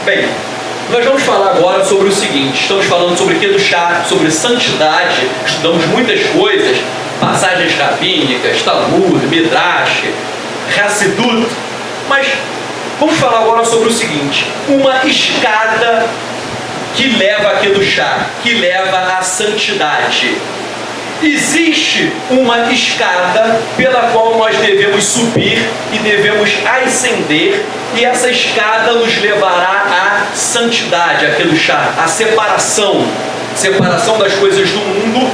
Bem, nós vamos falar agora sobre o seguinte. Estamos falando sobre Kedushá, sobre santidade. Estudamos muitas coisas, passagens rabínicas, Talmud, Midrash, Hassidut. Mas vamos falar agora sobre o seguinte: uma escada que leva a Kedushá, que leva à santidade. Existe uma escada pela qual nós devemos subir e devemos ascender, e essa escada nos levará à santidade, a Kedushá, a separação das coisas do mundo,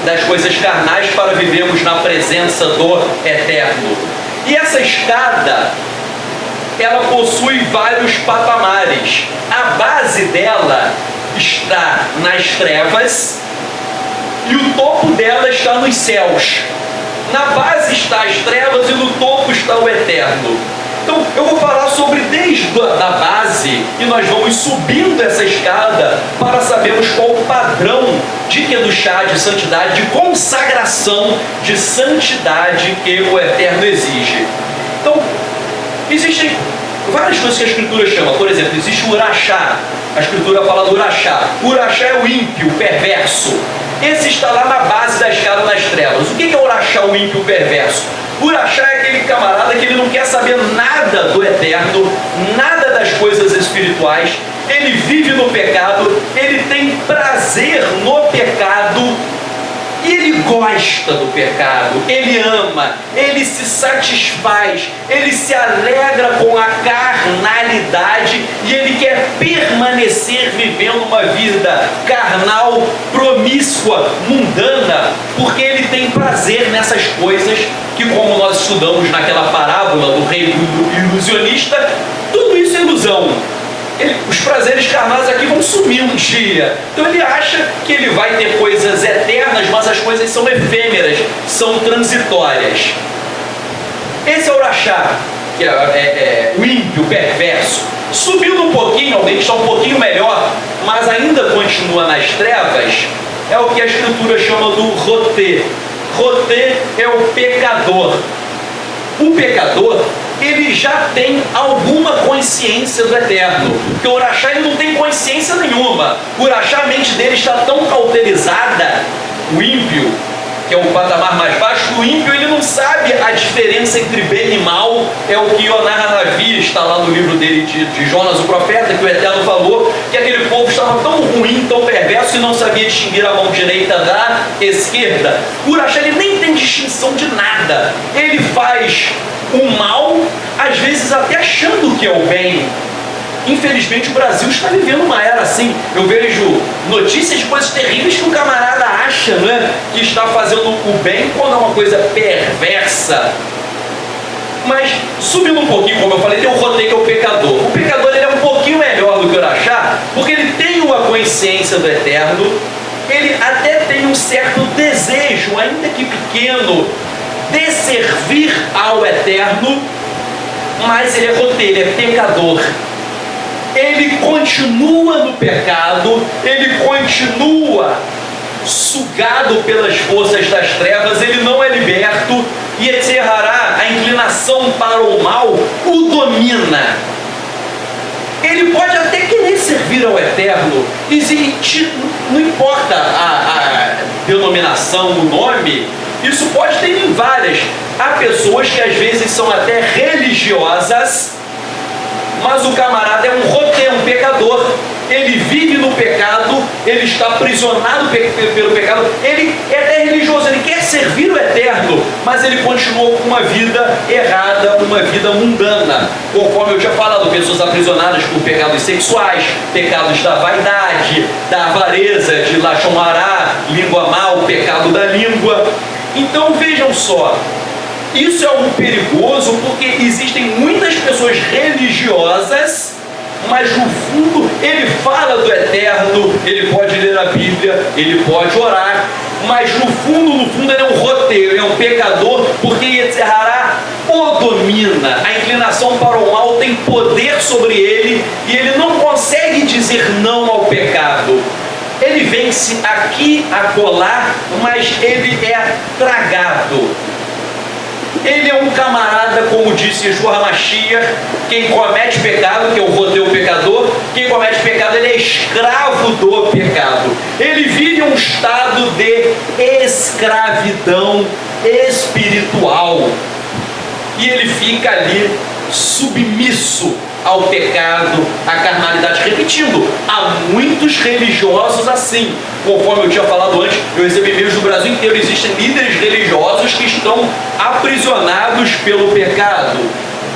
das coisas carnais, para vivermos na presença do Eterno. E essa escada, ela possui vários patamares. A base dela está nas trevas e o topo dela está nos céus. Na base está as trevas e no topo está o Eterno. Então eu vou falar sobre desde a base, e nós vamos subindo essa escada para sabermos qual o padrão de Kedushá, de santidade, de consagração, de santidade que o Eterno exige. Então, existem várias coisas que a Escritura chama. Por exemplo, existe o Urachá. A Escritura fala do Urachá. O Urachá é o ímpio, o perverso. Esse está lá na base da escada das trevas. O que é o Urachá, o ímpio, o perverso? O Urachá é aquele camarada que ele não quer saber nada do Eterno, nada das coisas espirituais. Ele vive no pecado, ele tem prazer no pecado, e ele gosta do pecado, ele ama, ele se satisfaz, ele se alegra com a carnalidade, e ele quer permanecer vivendo uma vida carnal, promíscua, mundana, porque ele tem prazer nessas coisas que, como nós estudamos naquela parábola do rei ilusionista, tudo isso é ilusão. Os prazeres carnais aqui vão sumir um dia. Então ele acha que ele vai ter coisas eternas, mas as coisas são efêmeras, são transitórias. Esse é o Urachá, que é o ímpio, o perverso. Subindo um pouquinho, alguém que está um pouquinho melhor, mas ainda continua nas trevas, é o que a Escritura chama do Rotê. Rotê é o pecador. O pecador, ele já tem alguma consciência do Eterno, porque o Urachá ele não tem consciência nenhuma. O Urachá, a mente dele está tão cauterizada. O ímpio, que é o patamar mais baixo, o ímpio ele não sabe a diferença entre bem e mal. É o que Yoná Hanavi está lá no livro dele de Jonas o profeta, que o Eterno falou que aquele povo estava tão ruim, tão perverso, que não sabia distinguir a mão direita da esquerda. O Urachá ele nem tem distinção de nada. Ele faz o mal, às vezes até achando que é o bem. Infelizmente o Brasil está vivendo uma era assim. Eu vejo notícias de coisas terríveis que o camarada acha, né, que está fazendo o bem, quando é uma coisa perversa. Mas subindo um pouquinho, como eu falei, tem o Rotê, que é o pecador. O pecador ele é um pouquinho melhor do que o Urachá, porque ele tem uma consciência do Eterno, ele até tem um certo desejo, ainda que pequeno, de servir ao Eterno, mas ele é Rotê, ele é pecador. Ele continua no pecado, ele continua sugado pelas forças das trevas, ele não é liberto, e Yetzirará, a inclinação para o mal, o domina. Ele pode até querer servir ao Eterno, não importa a denominação, o nome, isso pode ter em várias. Há pessoas que às vezes são até religiosas, mas o camarada é um Rotê, um pecador. Ele vive no pecado, ele está aprisionado pelo pecado, ele é até religioso, ele quer servir o Eterno, mas ele continua com uma vida errada, uma vida mundana. Conforme eu tinha falado, pessoas aprisionadas por pecados sexuais, pecados da vaidade, da avareza, de Lashon Hará, língua má, o pecado da língua. Então vejam só, isso é algo perigoso, porque existem muitas pessoas religiosas, mas no fundo ele fala do Eterno, ele pode ler a Bíblia, ele pode orar, mas no fundo ele é um Rotê, ele é um pecador, porque Yetzirará o domina. A inclinação para o mal tem poder sobre ele, e ele não consegue dizer não ao pecado. Ele vence aqui, acolá, mas ele é tragado. Ele é um camarada, como disse Yeshua HaMashiach, quem comete pecado, que é o rodeio pecador, quem comete pecado, ele é escravo do pecado. Ele vive um estado de escravidão espiritual. E ele fica ali submisso ao pecado, à carnalidade. Repetindo, há muitos religiosos assim. Conforme eu tinha falado antes, eu recebi e-mails do Brasil inteiro. Existem líderes religiosos que estão aprisionados pelo pecado.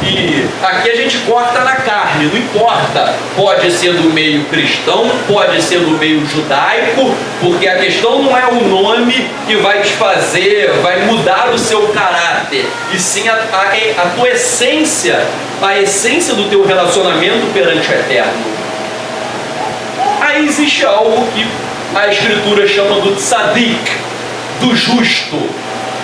E aqui a gente corta na carne, não importa. Pode ser do meio cristão, pode ser do meio judaico, porque a questão não é o nome que vai te fazer, vai mudar o seu caráter, e sim a tua essência, a essência do teu relacionamento perante o Eterno. Aí existe algo que a Escritura chama do tzadik, do justo.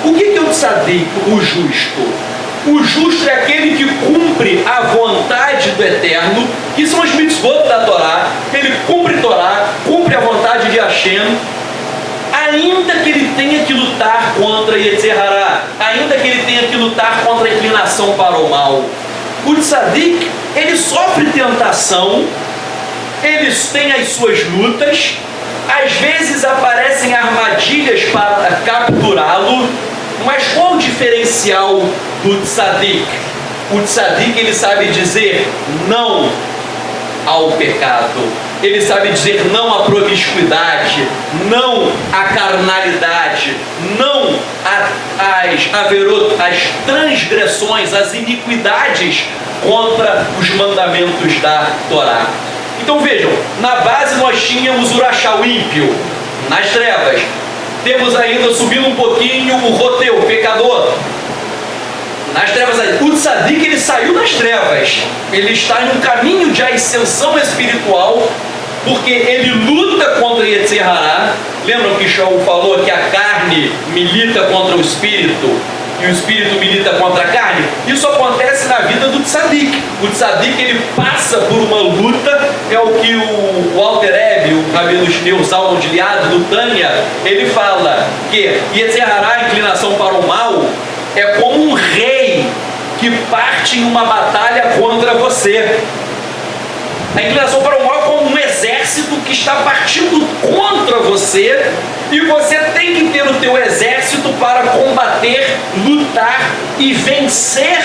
O que é o tzadik, o justo? O justo é aquele que cumpre a vontade do Eterno, que são os mitzvot da Torá. Ele cumpre a Torá, cumpre a vontade de Hashem, ainda que ele tenha que lutar contra Yetzer Hará, ainda que ele tenha que lutar contra a inclinação para o mal. O tzadik, ele sofre tentação, eles têm as suas lutas, às vezes aparecem armadilhas para capturá-lo. Mas qual o diferencial do tzadik? O tzadik, ele sabe dizer não ao pecado, ele sabe dizer não à promiscuidade, não à carnalidade, não às transgressões, às iniquidades contra os mandamentos da Torá. Então vejam, na base nós tínhamos o rachá, o ímpio, nas trevas. Temos ainda, subindo um pouquinho, o roteu, o pecador, nas trevas. O tzadik, ele saiu das trevas, ele está em um caminho de ascensão espiritual, porque ele luta contra Yetzer Hará. Lembram que Shaul falou que a carne milita contra o espírito e o espírito milita contra a carne? Isso acontece na vida do tzadik. O tzadik, ele passa por uma luta. É o que o Walter Ebb, o rabino Shneur Zalman de Liad, do Tânia, ele fala que Yetzer Hará, a inclinação para o mal, é como um rei que parte em uma batalha contra você. A inclinação para o mal é como um exército que está partindo contra você, e você tem que ter o teu exército para combater, lutar e vencer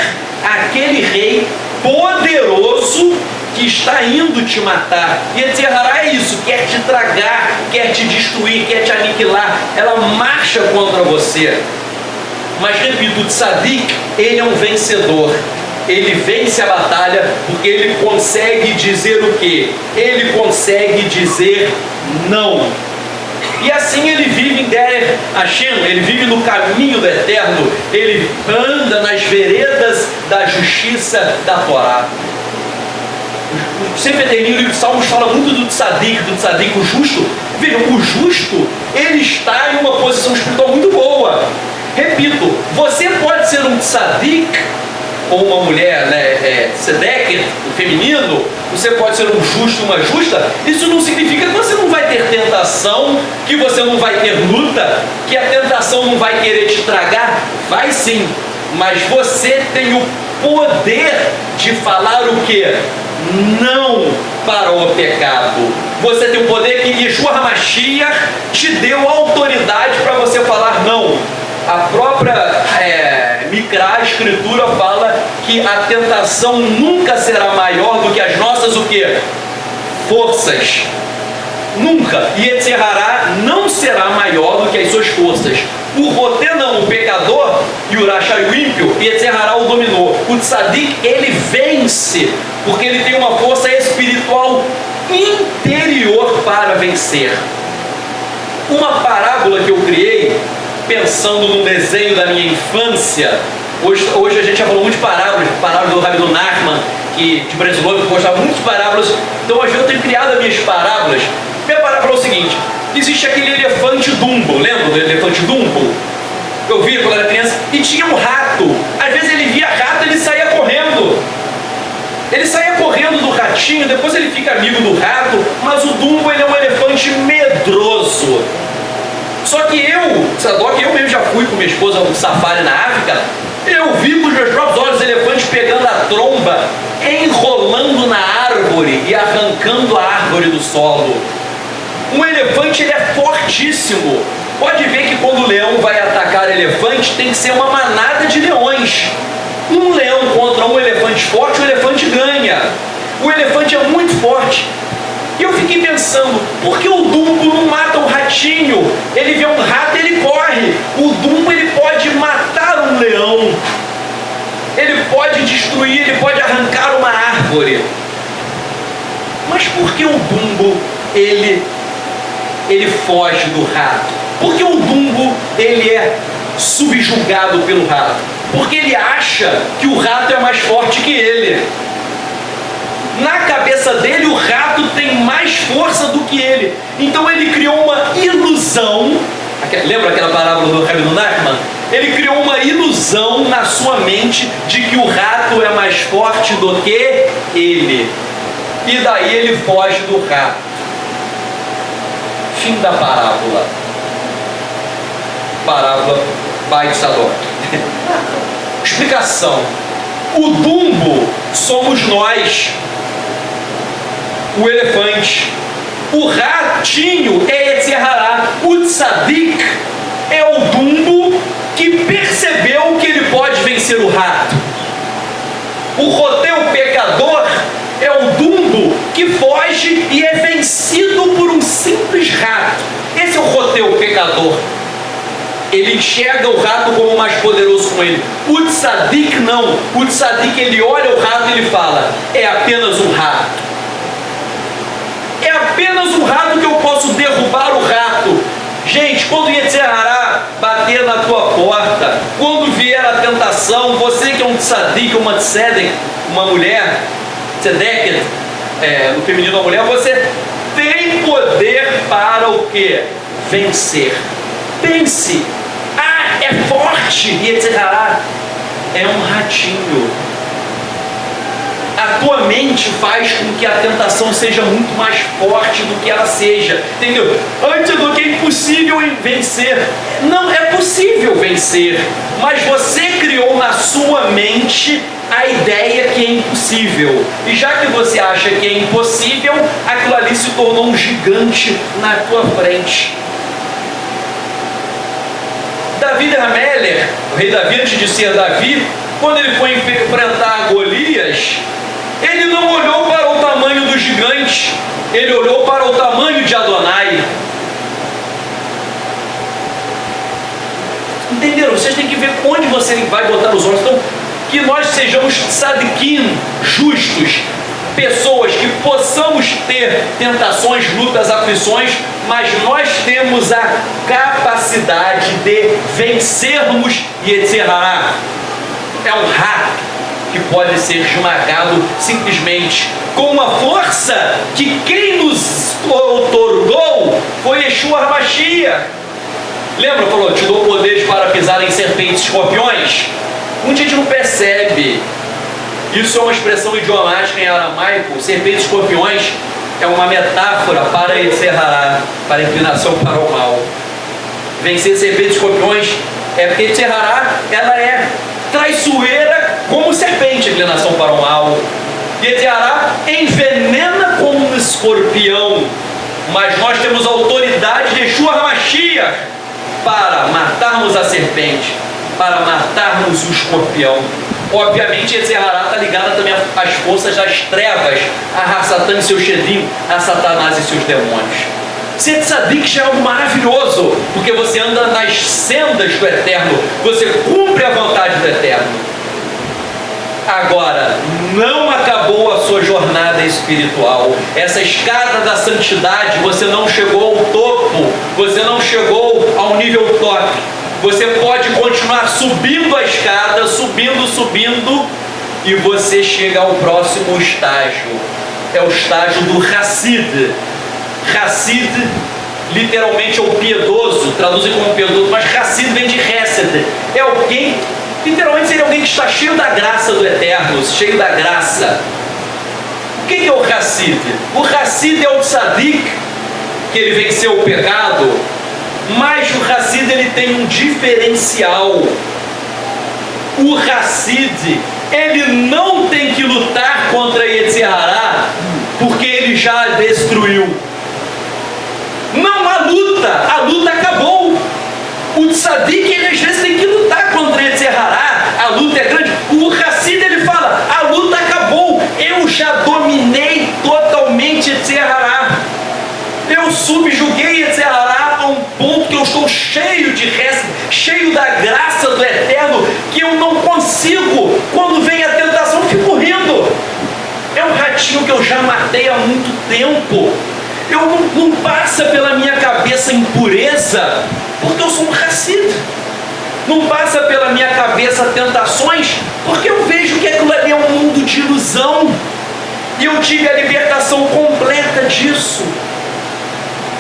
aquele rei poderoso que está indo te matar. E Yetzer Hará é isso, quer te tragar, quer te destruir, quer te aniquilar. Ela marcha contra você. Mas repito, o tzadik, ele é um vencedor. Ele vence a batalha porque ele consegue dizer o quê? Ele consegue dizer não. E assim ele vive em Derech Hashem, ele vive no caminho do Eterno, ele anda nas veredas da justiça da Torá. O Sefer Tehillim, o livro de Salmos, fala muito do tzadik, o justo. Vejam, o justo, ele está em uma posição espiritual muito boa. Repito, você pode ser um tzadik, ou uma mulher, tzedeker, um feminino, você pode ser um justo, uma justa. Isso não significa que você não vai ter tentação, que você não vai ter luta, que a tentação não vai querer te tragar. Vai sim, mas você tem o poder de falar o quê? Não para o pecado. Você tem o poder que Yeshua HaMashiach te deu autoridade para você falar não. A própria Mikra, a Escritura, fala que a tentação nunca será maior do que as nossas o quê? Forças. Nunca. E Yetzer Hará não será maior do que as suas forças. O Rotê não, o pecador, e o rachá, o ímpio, Yetzer Hará o dominou. O tzadik, ele vence, porque ele tem uma força espiritual interior para vencer. Uma parábola que eu criei, pensando no desenho da minha infância. Hoje a gente já falou muito de parábolas do rabino Nachman, que de Breslov gostava muito de parábolas. Então hoje eu tenho criado as minhas parábolas. Minha parábola é o seguinte: existe aquele elefante Dumbo, lembra do elefante Dumbo? Eu via quando era criança, e tinha um rato. Às vezes ele via rato, ele saía correndo. Ele saía correndo do ratinho, depois ele fica amigo do rato, mas o Dumbo, ele é um elefante medroso. Só que eu mesmo já fui com minha esposa no safari na África, Eu vi com os meus próprios olhos elefantes pegando a tromba, enrolando na árvore e arrancando a árvore do solo. Um elefante, ele é fortíssimo. Pode ver que quando o leão vai atacar elefante, tem que ser uma manada de leões. Um leão contra um elefante forte, o elefante ganha. O elefante é muito forte. E eu fiquei pensando, por que o Dumbo não mata um ratinho? Ele vê um rato e ele corre. O Dumbo, ele pode matar um leão. Ele pode destruir, ele pode arrancar uma árvore. Mas por que o Dumbo, ele foge do rato? Por que o Dumbo, ele é subjugado pelo rato? Porque ele acha que o rato é mais forte que ele. Na cabeça dele, o rato tem mais força do que ele. Então ele criou uma ilusão. Lembra aquela parábola do Rabino Nachman? Ele criou uma ilusão na sua mente de que o rato é mais forte do que ele. E daí ele foge do rato. Fim da parábola. Parábola Beit Sadok. Explicação. O Dumbo somos nós. O elefante. O ratinho é Yetzer Hará. O tzadik é o Dumbo que percebeu que ele pode vencer o rato. O roteu pecador é o Dumbo que foge e é vencido por um simples rato. Esse é o roteu pecador. Ele enxerga o rato como mais poderoso com ele. O tzadik não. O tzadik, ele olha o rato e ele fala: é apenas um rato. É apenas um rato que eu posso derrubar o rato. Gente, quando Yetzer Hará bater na tua porta, quando vier a tentação, você que é um tzadik, uma tzedek, uma mulher, tzedeket, no feminino a mulher, você tem poder para o quê? Vencer. Pense. É forte. Yetzer Hará é um ratinho. A tua mente faz com que a tentação seja muito mais forte do que ela seja, entendeu? Antes do que é impossível vencer. Não é possível vencer, mas você criou na sua mente a ideia que é impossível. E já que você acha que é impossível, aquilo ali se tornou um gigante na tua frente. Davi Hameler, o rei Davi, antes de ser Davi, quando ele foi enfrentar Golias, ele não olhou para o tamanho do gigante, ele olhou para o tamanho de Adonai. Entenderam? Vocês têm que ver onde você vai botar os olhos. Então, que nós sejamos tzadikim, justos, pessoas que possamos ter tentações, lutas, aflições, mas nós temos a capacidade de vencermos Yetzer Hará. É um rato que pode ser esmagado simplesmente com uma força que quem nos outorgou foi Yeshua HaMashiach. Lembra? Falou, te dou poderes para pisar em serpentes e escorpiões. A gente não percebe. Isso é uma expressão idiomática em aramaico. Serpentes e escorpiões é uma metáfora para Yetzer Hará, para a inclinação para o mal. Vencer serpentes e escorpiões é porque Yetzer Hará, ela é traiçoeira como serpente, inclinação para o mal. Yetzer Hará envenena como um escorpião, mas nós temos a autoridade de Yeshua HaMashiach para matarmos a serpente, para matarmos o escorpião. Obviamente, Yetzer Hará está ligada também às forças das trevas, a Satan e seus Shedim, a Satanás e seus demônios. Ser tzadik é algo maravilhoso, porque você anda nas sendas do Eterno, você cumpre a vontade do Eterno. Agora, não acabou a sua jornada espiritual. Essa escada da santidade, você não chegou ao topo, você não chegou ao nível top. Você pode continuar subindo a escada, subindo, e você chega ao próximo estágio. É o estágio do Hassid. Hassid, literalmente, é o piedoso, traduzem como piedoso, mas Hassid vem de Hesed. É alguém, literalmente seria alguém que está cheio da graça do Eterno, cheio da graça. O que é o Hassid? O Hassid é o tzadik, que ele venceu o pecado, mas o Hassid, ele tem um diferencial. O Hassid, ele não tem que lutar contra Yetzer Hará, porque ele já a destruiu. Não há luta, a luta acabou. O Tzadik, ele às vezes tem que lutar contra Yetzer Hará, a luta é grande. O Hassid, ele fala, a luta acabou, eu já dominei totalmente Yetzer Hará. Eu subjuguei Yetzer Hará a um ponto que eu estou cheio de resto, cheio da graça do Eterno, que eu não consigo, quando vem a tentação, fico rindo. É um ratinho que eu já matei há muito tempo. Não passa pela minha cabeça impureza, porque eu sou um Hassid. Não passa pela minha cabeça tentações, porque eu vejo que aquilo ali é um mundo de ilusão. E eu tive a libertação completa disso.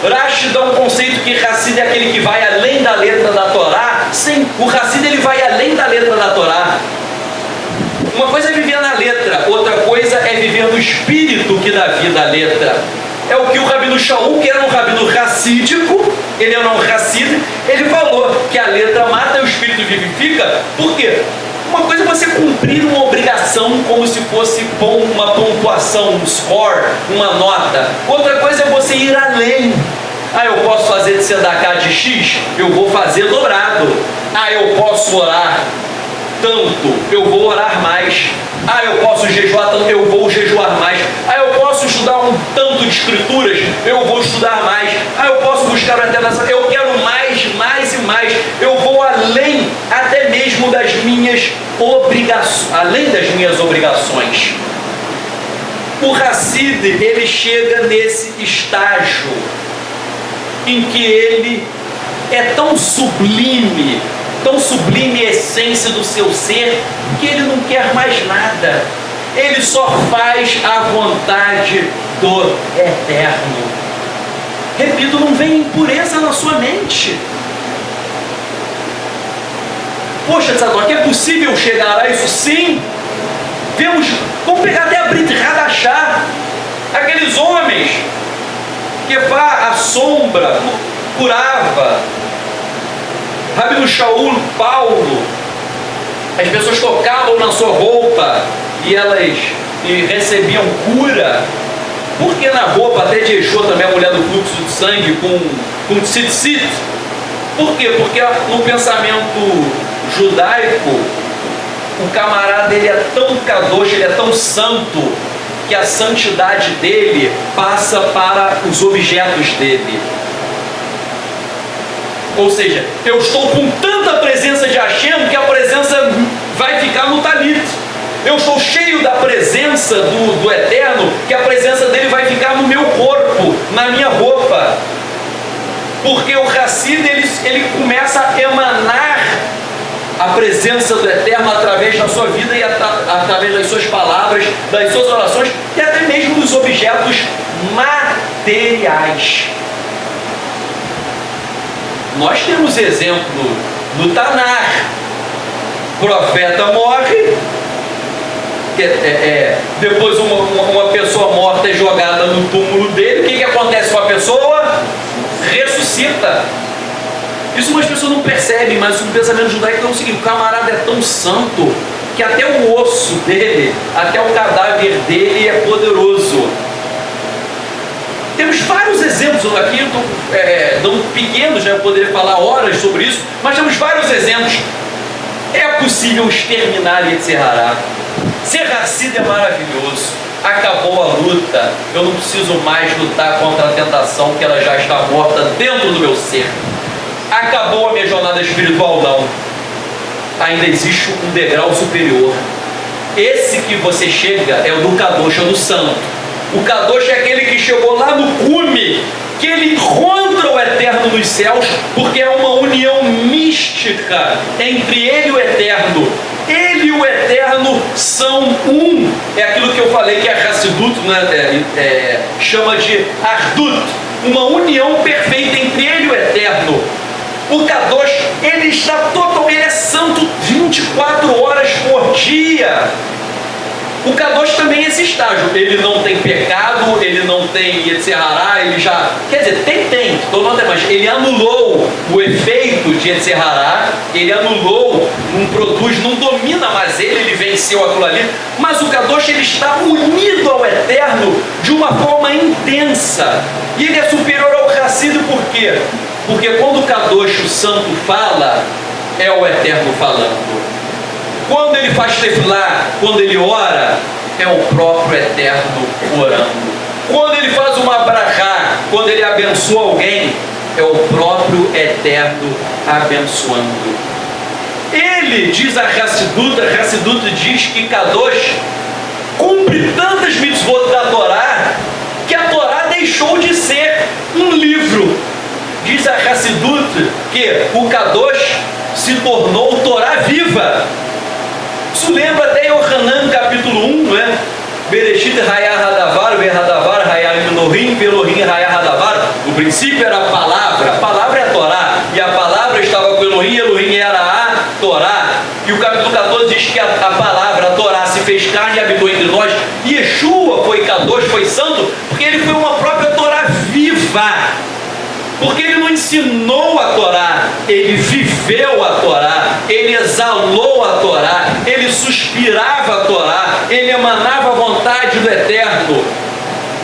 Rashi dá um conceito que Hassid é aquele que vai além da letra da Torá. Sim, o Hassid, ele vai além da letra da Torá. Uma coisa é viver na letra, outra coisa é viver no espírito que dá vida à letra. É o que o Rabino Shaul, que era um rabino racídico, ele era um Hassid, ele falou que a letra mata e o espírito vivifica. Por quê? Uma coisa é você cumprir uma obrigação como se fosse uma pontuação, um score, uma nota. Outra coisa é você ir além. Eu posso fazer de Sedaká de X, eu vou fazer dobrado. Eu posso orar tanto, eu vou orar mais. Eu posso jejuar tanto, eu vou jejuar mais. Eu posso estudar um tanto de escrituras, eu vou estudar mais. Eu posso buscar a internação, eu quero mais, mais e mais. Eu vou além, até mesmo das minhas obrigações, além das minhas obrigações. O Hassid, ele chega nesse estágio em que ele é tão sublime a essência do seu ser, que ele não quer mais nada. Ele só faz a vontade do Eterno. Repito, não vem impureza na sua mente. Poxa, Tzadok, é possível chegar a isso? Sim. Vamos pegar até a Brit Hadashah, aqueles homens que a sombra curava. Rabino Shaul, Paulo, as pessoas tocavam na sua roupa e elas recebiam cura. Porque na roupa, até de Eshô também, a mulher do fluxo de sangue com tzitzit. Por quê? Porque no pensamento judaico, o camarada, ele é tão kadosh, ele é tão santo, que a santidade dele passa para os objetos dele. Ou seja, eu estou com tanta presença de Hashem que a presença vai ficar no talit. Eu estou cheio da presença do Eterno, que a presença dele vai ficar no meu corpo, na minha roupa. Porque o Hassid, ele começa a emanar a presença do Eterno através da sua vida e através das suas palavras, das suas orações e até mesmo dos objetos materiais. Nós temos exemplo no Tanar. O profeta morre, depois uma pessoa morta é jogada no túmulo dele. O que acontece com a pessoa? Ressuscita. Isso umas pessoas não percebem, mas o pensamento judaico é o seguinte: o camarada é tão santo que até o osso dele, até o cadáver dele é poderoso. Temos vários exemplos aqui, eu estou dando pequenos, eu poderia falar horas sobre isso, mas temos vários exemplos. É possível exterminar Yetzer Hará. Ser Hassid é maravilhoso. Acabou a luta, eu não preciso mais lutar contra a tentação, porque ela já está morta dentro do meu ser. Acabou a minha jornada espiritual, não. Ainda existe um degrau superior. Esse que você chega é o do Kadosh, é o do santo. O Kadosh é aquele que chegou lá no cume, que ele encontra o Eterno nos céus, porque é uma união mística entre ele e o Eterno. Ele e o Eterno são um. É aquilo que eu falei que a Hassidut, né, chama de Ardut, uma união perfeita entre ele e o Eterno. O Kadosh, ele é santo 24 horas por dia. O Kadosh também é esse estágio. Ele não tem pecado, ele não tem Yetzer Hará, ele já... Quer dizer, tem, mas ele anulou o efeito de Yetzirará, ele anulou, não produz, não domina mais ele venceu aquilo ali, mas o Kadosh, ele está unido ao Eterno de uma forma intensa, e ele é superior ao Hassid. Por quê? Porque quando o Kadosh, o Santo, fala, é o Eterno falando. Quando ele faz tefilá, quando ele ora, é o próprio Eterno orando. Quando ele faz uma brachá, quando ele abençoa alguém, é o próprio Eterno abençoando. Ele, diz a Hassidut diz que Kadosh cumpre tantas mitzvot da Torá, que a Torá deixou de ser um livro. Diz a Hassidut que o Kadosh se tornou Torá viva. Isso lembra até Yohanan capítulo 1, não é? Bereshit Hayah Hadavar, Behadavar Hayah Elohim, Elohim Hayah Hadavar. No princípio era a palavra é a Torá, e a palavra estava com Elohim, Elohim era a Torá. E o capítulo 14 diz que a palavra, a Torá, se fez carne e habitou entre nós. Yeshua foi Kadosh, foi santo, porque ele foi uma própria Torá viva. Porque ele não ensinou a Torá, ele viveu a Torá, ele exalou a Torá, ele suspirava a Torá, ele emanava a vontade do Eterno.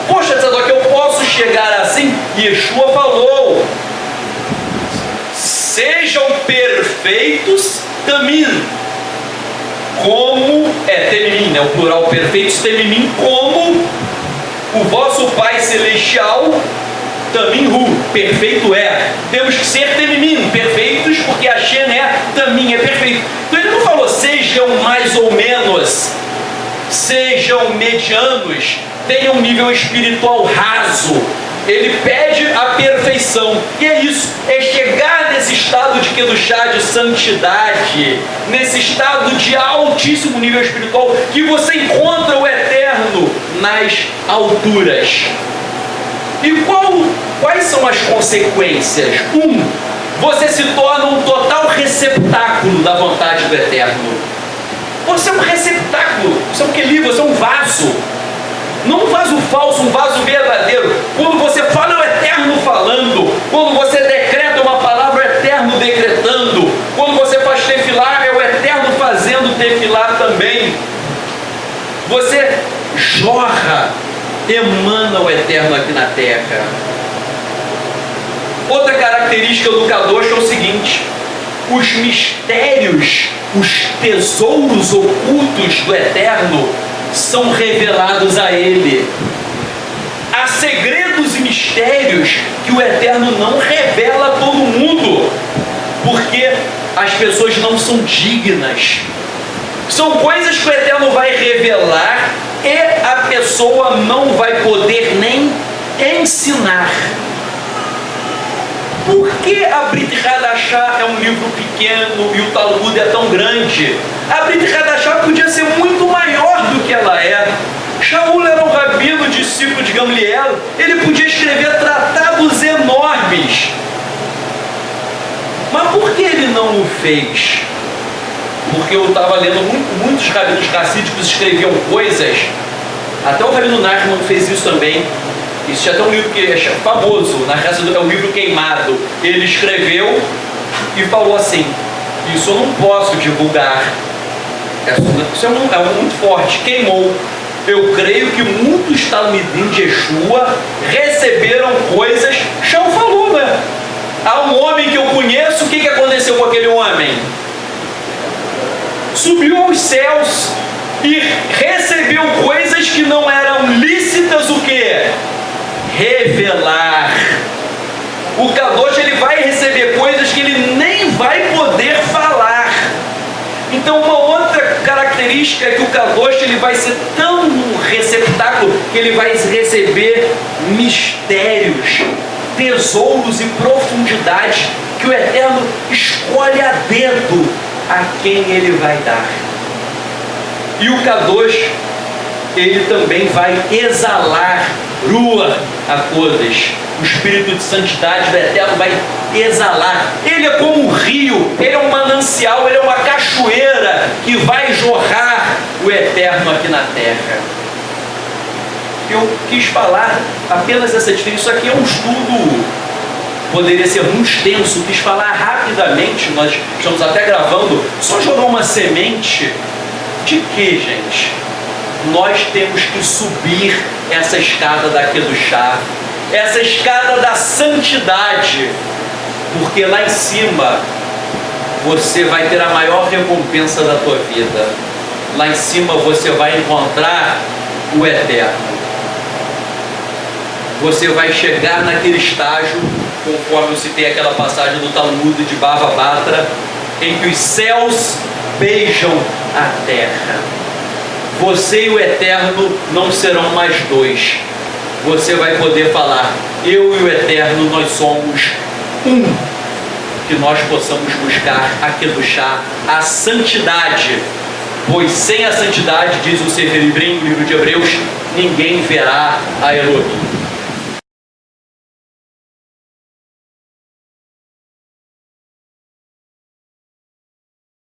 Poxa, Tzadok, eu posso chegar assim? Yeshua falou: sejam perfeitos tamim, como temimim, né? O plural perfeitos, temimim, como o vosso Pai Celestial Tamim perfeito é. Temos que ser temimim, perfeitos, porque Hashem Tamim, é perfeito. Então ele não falou sejam mais ou menos, sejam medianos, tenham um nível espiritual raso. Ele pede a perfeição, e é isso, é chegar nesse estado de Kedushá, de santidade, nesse estado de altíssimo nível espiritual, que você encontra o Eterno nas alturas. E quais são as consequências? Você se torna um total receptáculo da vontade do Eterno. Você é um receptáculo, você é um keli, você é um vaso. Não um vaso falso, um vaso verdadeiro. Quando você fala, é o Eterno falando. Quando você decreta uma palavra, é o Eterno decretando. Quando você faz tefilá, é o Eterno fazendo tefilá também. Você jorra, emana o Eterno aqui na terra. Outra característica do Kadosh é o seguinte: os mistérios, os tesouros ocultos do Eterno são revelados a ele. Há segredos e mistérios que o Eterno não revela a todo mundo, porque as pessoas não são dignas. São coisas que o Eterno vai revelar e a pessoa não vai poder nem ensinar. Por que a Brit Hadashá é um livro pequeno e o Talmud é tão grande? A Brit Hadashá podia ser muito maior do que ela é. Shaul era um rabino, discípulo de Gamliel. Ele podia escrever tratados enormes. Mas por que ele não o fez? Porque eu estava lendo muitos rabinos racídicos escreviam coisas. Até o rabino Nachman fez isso também. Isso já tem um livro que é famoso, na raça é o livro Queimado. Ele escreveu e falou assim: isso eu não posso divulgar. Isso é muito forte. Queimou. Eu creio que muitos talmidim de Yeshua receberam coisas. Shaul falou, né? Há um homem que eu conheço. O que aconteceu com aquele homem? Subiu aos céus e recebeu coisas que não eram lícitas. O que? Revelar. O Kadosh, ele vai receber coisas que ele nem vai poder falar. Então uma outra característica é que o Kadosh, ele vai ser tão um receptáculo que ele vai receber mistérios, tesouros e profundidades que o Eterno escolhe a dedo a quem ele vai dar. E o Kadosh, ele também vai exalar Ruach HaKodesh, o Espírito de Santidade do Eterno vai exalar. Ele é como um rio, ele é um manancial, ele é uma cachoeira que vai jorrar o Eterno aqui na terra. Eu quis falar apenas essa diferença. Isso aqui é um estudo Poderia ser muito extenso, quis falar rapidamente, nós estamos até gravando, só jogou uma semente de que, gente? Nós temos que subir essa escada daqui do chá, essa escada da santidade, porque lá em cima você vai ter a maior recompensa da tua vida. Lá em cima você vai encontrar o eterno. Você vai chegar naquele estágio, conforme eu citei aquela passagem do Talmud de Bava Batra, em que os céus beijam a terra. Você e o eterno não serão mais dois. Você vai poder falar: eu e o eterno, nós somos um. Que nós possamos buscar aqui do chá a santidade, pois sem a santidade, diz o Sefer Ibrim, o livro de Hebreus, ninguém verá a Elohim.